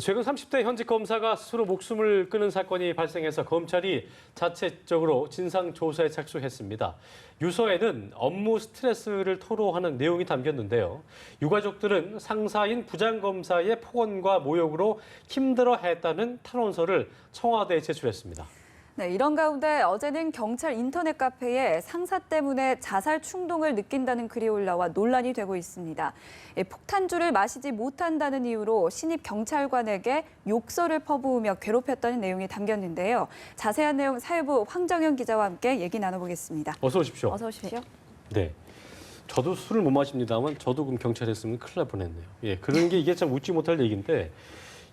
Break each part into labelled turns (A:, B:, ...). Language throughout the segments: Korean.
A: 최근 30대 현직 검사가 스스로 목숨을 끊은 사건이 발생해서 검찰이 자체적으로 진상조사에 착수했습니다. 유서에는 업무 스트레스를 토로하는 내용이 담겼는데요. 유가족들은 상사인 부장검사의 폭언과 모욕으로 힘들어했다는 탄원서를 청와대에 제출했습니다.
B: 네, 이런 가운데 어제는 경찰 인터넷 카페에 상사 때문에 자살 충동을 느낀다는 글이 올라와 논란이 되고 있습니다. 폭탄주를 마시지 못한다는 이유로 신입 경찰관에게 욕설을 퍼부으며 괴롭혔다는 내용이 담겼는데요. 자세한 내용 사회부 황정현 기자와 함께 얘기 나눠보겠습니다.
A: 어서 오십시오.
B: 어서 오십시오.
A: 네. 저도 술을 못 마십니다만 저도 그럼 경찰에 했으면 큰일 날 뻔했네요. 예, 그런 게 이게 참 웃지 못할 얘기인데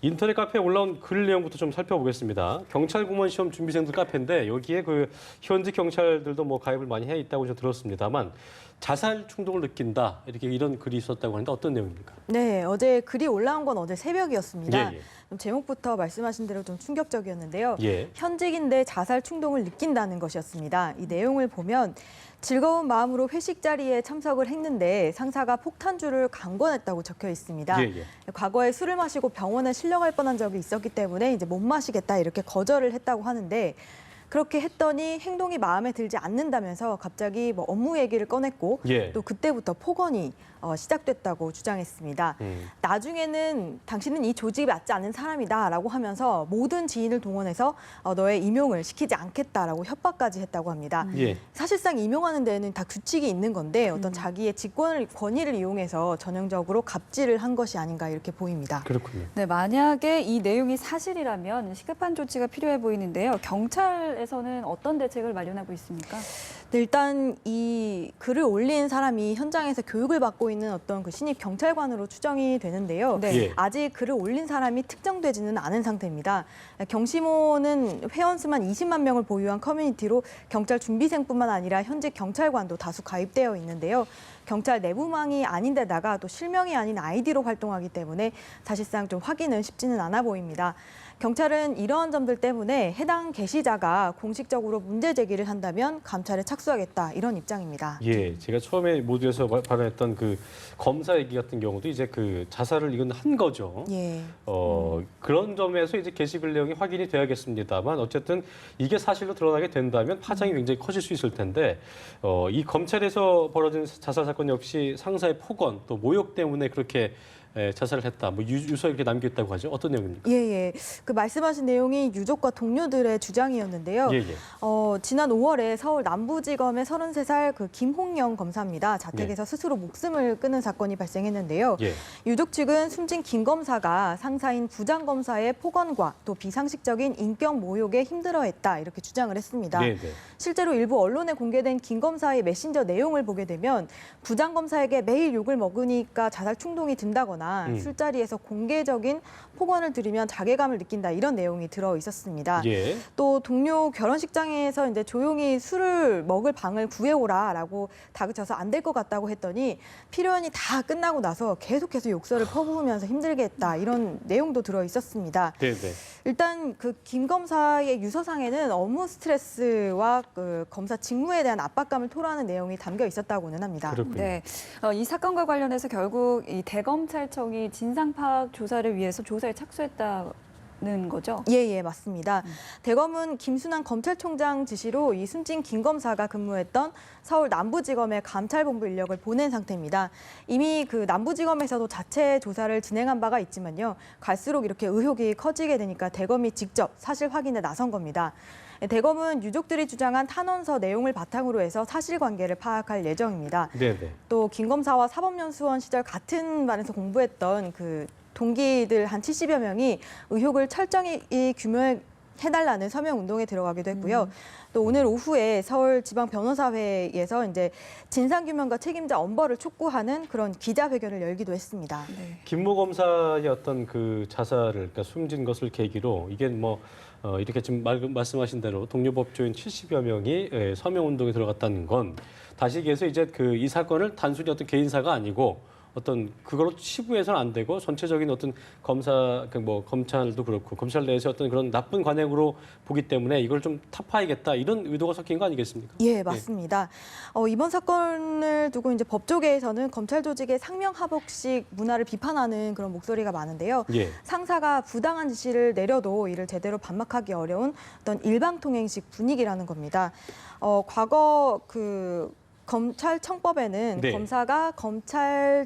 A: 인터넷 카페에 올라온 글 내용부터 좀 살펴보겠습니다. 경찰 공무원 시험 준비생들 카페인데 여기에 그 현직 경찰들도 뭐 가입을 많이 해 있다고 좀 들었습니다만 자살 충동을 느낀다 이런 글이 있었다고 하는데 어떤 내용입니까?
C: 네, 어제 글이 올라온 건 어제 새벽이었습니다.
A: 예, 예.
C: 좀 제목부터 말씀하신 대로 좀 충격적이었는데요.
A: 예.
C: 현직인데 자살 충동을 느낀다는 것이었습니다. 이 내용을 보면 즐거운 마음으로 회식 자리에 참석을 했는데 상사가 폭탄주를 강권했다고 적혀 있습니다.
A: 예, 예.
C: 과거에 술을 마시고 병원에 실려갈 뻔한 적이 있었기 때문에 이제 못 마시겠다 이렇게 거절을 했다고 하는데 그렇게 했더니 행동이 마음에 들지 않는다면서 갑자기 뭐 업무 얘기를 꺼냈고
A: 예.
C: 또 그때부터 폭언이 시작됐다고 주장했습니다. 나중에는 당신은 이 조직에 맞지 않는 사람이다라고 하면서 모든 지인을 동원해서 너의 임용을 시키지 않겠다라고 협박까지 했다고 합니다.
A: 예.
C: 사실상 임용하는 데에는 다 규칙이 있는 건데 어떤 자기의 권위를 이용해서 전형적으로 갑질을 한 것이 아닌가 이렇게 보입니다.
A: 그렇군요.
B: 네, 만약에 이 내용이 사실이라면 시급한 조치가 필요해 보이는데요. 경찰에서는 어떤 대책을 마련하고 있습니까?
C: 네, 일단 이 글을 올린 사람이 현장에서 교육을 받고 있는 어떤 그 신입 경찰관으로 추정이 되는데요.
B: 네.
A: 예.
C: 아직 글을 올린 사람이 특정되지는 않은 상태입니다. 경시모는 회원수만 20만 명을 보유한 커뮤니티로 경찰 준비생뿐만 아니라 현직 경찰관도 다수 가입되어 있는데요. 경찰 내부망이 아닌데다가 또 실명이 아닌 아이디로 활동하기 때문에 사실상 좀 확인은 쉽지는 않아 보입니다. 경찰은 이러한 점들 때문에 해당 게시자가 공식적으로 문제 제기를 한다면 감찰에 착수하겠다 이런 입장입니다.
A: 예, 제가 처음에 모두에서 발언했던 그 검사 얘기 같은 경우도 이제 그 자살을 이건 한 거죠.
C: 예.
A: 그런 점에서 이제 게시글 내용이 확인이 돼야겠습니다만 어쨌든 이게 사실로 드러나게 된다면 파장이 굉장히 커질 수 있을 텐데 이 검찰에서 벌어진 자살 사건 역시 상사의 폭언 또 모욕 때문에 그렇게 자살을 했다. 뭐 유서 이렇게 남겼다고 하죠. 어떤 내용입니까?
C: 예. 그 말씀하신 내용이 유족과 동료들의 주장이었는데요.
A: 예.
C: 지난 5월에 서울 남부지검의 33살 그 김홍영 검사입니다. 자택에서 스스로 목숨을 끊은 사건이 발생했는데요.
A: 예.
C: 유족 측은 숨진 김 검사가 상사인 부장검사의 폭언과 또 비상식적인 인격 모욕에 힘들어했다 이렇게 주장을 했습니다.
A: 네.
C: 실제로 일부 언론에 공개된 김 검사의 메신저 내용을 보게 되면 부장검사에게 매일 욕을 먹으니까 자살 충동이 든다거나 술자리에서 공개적인 폭언을 들으면 자괴감을 느낀다 이런 내용이 들어 있었습니다.
A: 예.
C: 또 동료 결혼식장에서 이제 조용히 술을 먹을 방을 구해오라라고 다그쳐서 안 될 것 같다고 했더니 피로연이 다 끝나고 나서 계속해서 욕설을 퍼부으면서 힘들게 했다 이런 내용도 들어 있었습니다.
A: 네.
C: 일단 그 김 검사의 유서상에는 업무 스트레스와 그 검사 직무에 대한 압박감을 토로하는 내용이 담겨 있었다고는 합니다.
A: 그렇군요.
B: 네, 이 사건과 관련해서 결국 이 대검찰청이 진상 파악 조사를 위해서 조사에 착수했다는 거죠?
C: 예, 맞습니다. 대검은 김순환 검찰총장 지시로 이 숨진 김 검사가 근무했던 서울 남부지검의 감찰본부 인력을 보낸 상태입니다. 이미 그 남부지검에서도 자체 조사를 진행한 바가 있지만요. 갈수록 이렇게 의혹이 커지게 되니까 대검이 직접 사실 확인에 나선 겁니다. 대검은 유족들이 주장한 탄원서 내용을 바탕으로 해서 사실관계를 파악할 예정입니다.
A: 네.
C: 또 김 검사와 사법연수원 시절 같은 반에서 공부했던 그 동기들 한 70여 명이 의혹을 철저히 규명해달라는 서명 운동에 들어가기도 했고요. 또 오늘 오후에 서울지방변호사회에서 이제 진상규명과 책임자 엄벌을 촉구하는 그런 기자회견을 열기도 했습니다.
B: 네.
A: 김모 검사의 어떤 그 자살을 그러니까 숨진 것을 계기로 이게 뭐 이렇게 지금 말씀하신 대로 동료 법조인 70여 명이 서명 운동에 들어갔다는 건 다시 얘기해서 이제 그 이 사건을 단순히 어떤 개인사가 아니고 어떤 그걸로 치부해서는 안 되고 전체적인 어떤 검사 뭐 검찰도 그렇고 검찰 내에서 어떤 그런 나쁜 관행으로 보기 때문에 이걸 좀 타파하겠다 이런 의도가 섞인 거 아니겠습니까?
C: 예, 맞습니다. 이번 사건을 두고 이제 법조계에서는 검찰 조직의 상명하복식 문화를 비판하는 그런 목소리가 많은데요.
A: 예.
C: 상사가 부당한 지시를 내려도 이를 제대로 반박하기 어려운 어떤 일방통행식 분위기라는 겁니다. 과거 검찰청법에는
A: 네.
C: 검사가 검찰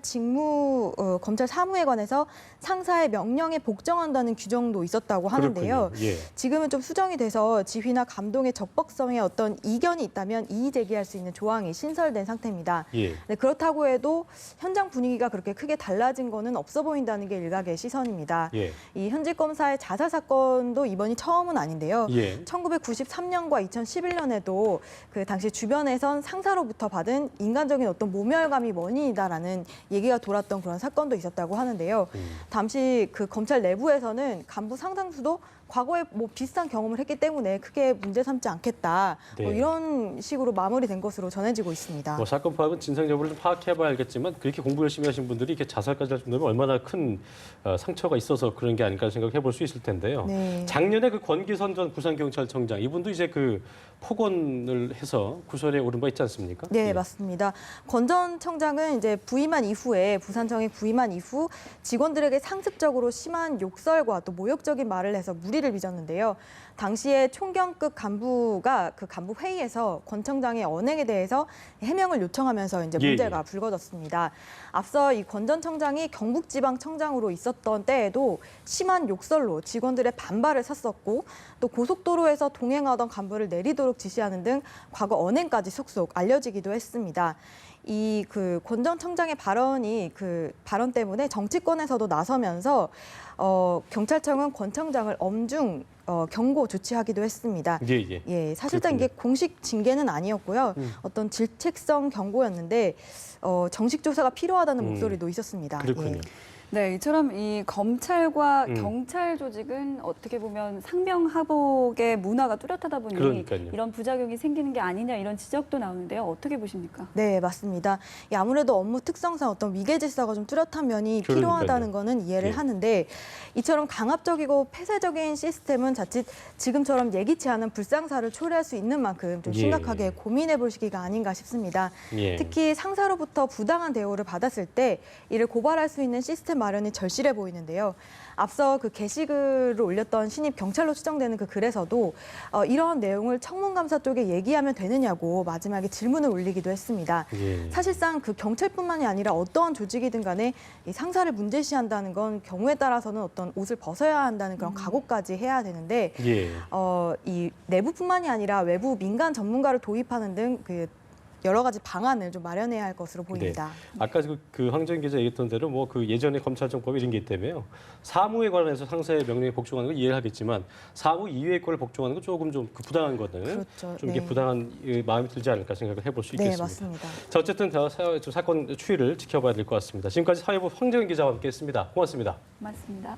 C: 사무에 관해서 상사의 명령에 복종한다는 규정도 있었다고 하는데요.
A: 그렇군요. 예.
C: 지금은 좀 수정이 돼서 지휘나 감동의 적법성에 어떤 이견이 있다면 이의 제기할 수 있는 조항이 신설된 상태입니다.
A: 예.
C: 네, 그렇다고 해도 현장 분위기가 그렇게 크게 달라진 거는 없어 보인다는 게 일각의 시선입니다.
A: 예.
C: 이 현직 검사의 자살 사건도 이번이 처음은 아닌데요.
A: 예.
C: 1993년과 2011년에도 그 당시 주변에선 상사로부터 받은 인간적인 어떤 모멸감이 원인이다라는 얘기가 돌았던 그런 사건도 있었다고 하는데요. 당시 그 검찰 내부에서는 간부 상당수도 과거에 뭐 비슷한 경험을 했기 때문에 크게 문제 삼지 않겠다.
A: 네.
C: 이런 식으로 마무리된 것으로 전해지고 있습니다.
A: 뭐 사건 파악은 진상 여부를 좀 파악해봐야 알겠지만 그렇게 공부 열심히 하신 분들이 이렇게 자살까지 할 정도면 얼마나 큰 상처가 있어서 그런 게 아닐까 생각해 볼 수 있을 텐데요.
C: 네.
A: 작년에 그 권기선 전 부산경찰청장 이분도 이제 그 폭언을 해서 구설에 오른 바 있지 않습니까?
C: 네,
A: 예.
C: 맞습니다. 권 전 청장은 이제 부임한 이후에 부산청에 부임한 이후 직원들에게 상습적으로 심한 욕설과 또 모욕적인 말을 해서 무리를 빚었는데요. 당시에 총경급 간부가 그 간부 회의에서 권 청장의 언행에 대해서 해명을 요청하면서 이제
A: 예,
C: 문제가
A: 예.
C: 불거졌습니다. 앞서 이 권 전 청장이 경북지방청장으로 있었던 때에도 심한 욕설로 직원들의 반발을 샀었고 또 고속도로에서 동행하던 간부를 내리도록 지시하는 등 과거 언행까지 속속 알려지기도 했습니다. 이 그 권 전 청장의 발언 때문에 정치권에서도 나서면서 경찰청은 권 청장을 엄중 경고 조치하기도 했습니다.
A: 예, 예.
C: 예, 사실상 이게 공식 징계는 아니었고요. 어떤 질책성 경고였는데 정식 조사가 필요하다는 목소리도 있었습니다.
A: 그렇군요.
C: 예.
B: 네, 이처럼 이 검찰과
A: 음.
B: 경찰 조직은 어떻게 보면 상명하복의 문화가 뚜렷하다 보니
A: 그러니까요.
B: 이런 부작용이 생기는 게 아니냐 이런 지적도 나오는데요. 어떻게 보십니까?
C: 네, 맞습니다. 아무래도 업무 특성상 어떤 위계 질서가 좀 뚜렷한 면이
A: 그러니까요.
C: 필요하다는 거는 이해를
A: 예.
C: 하는데 이처럼 강압적이고 폐쇄적인 시스템은 자칫 지금처럼 예기치 않은 불상사를 초래할 수 있는 만큼 좀
A: 예.
C: 심각하게 고민해 볼 시기가 아닌가 싶습니다.
A: 예.
C: 특히 상사로부터 부당한 대우를 받았을 때 이를 고발할 수 있는 시스템 마련이 절실해 보이는데요. 앞서 그 게시글을 올렸던 신입 경찰로 추정되는 그 글에서도 이러한 내용을 청문감사 쪽에 얘기하면 되느냐고 마지막에 질문을 올리기도 했습니다.
A: 예.
C: 사실상 그 경찰뿐만이 아니라 어떠한 조직이든 간에 이 상사를 문제시한다는 건 경우에 따라서는 어떤 옷을 벗어야 한다는 그런 각오까지 해야 되는데
A: 예.
C: 이 내부뿐만이 아니라 외부 민간 전문가를 도입하는 등 그 여러 가지 방안을 좀 마련해야 할 것으로 보입니다.
A: 아까 그 황정 기자 얘기했던 대로 뭐 그 예전에 검찰청법이 이런 게 있다며요. 사무에 관해서 상사의 명령에 복종하는 건 이해를 하겠지만 사무 이외의 권을 복종하는 건 조금 좀 그 부당한 거는
C: 그렇죠.
A: 좀 이게
C: 네.
A: 부당한 마음이 들지 않을까 생각을 해볼 수
C: 네,
A: 있겠습니다.
C: 맞습니다.
A: 자, 어쨌든 사건 추이를 지켜봐야 될 것 같습니다. 지금까지 사회부 황정 기자와 함께했습니다. 고맙습니다.
B: 맞습니다.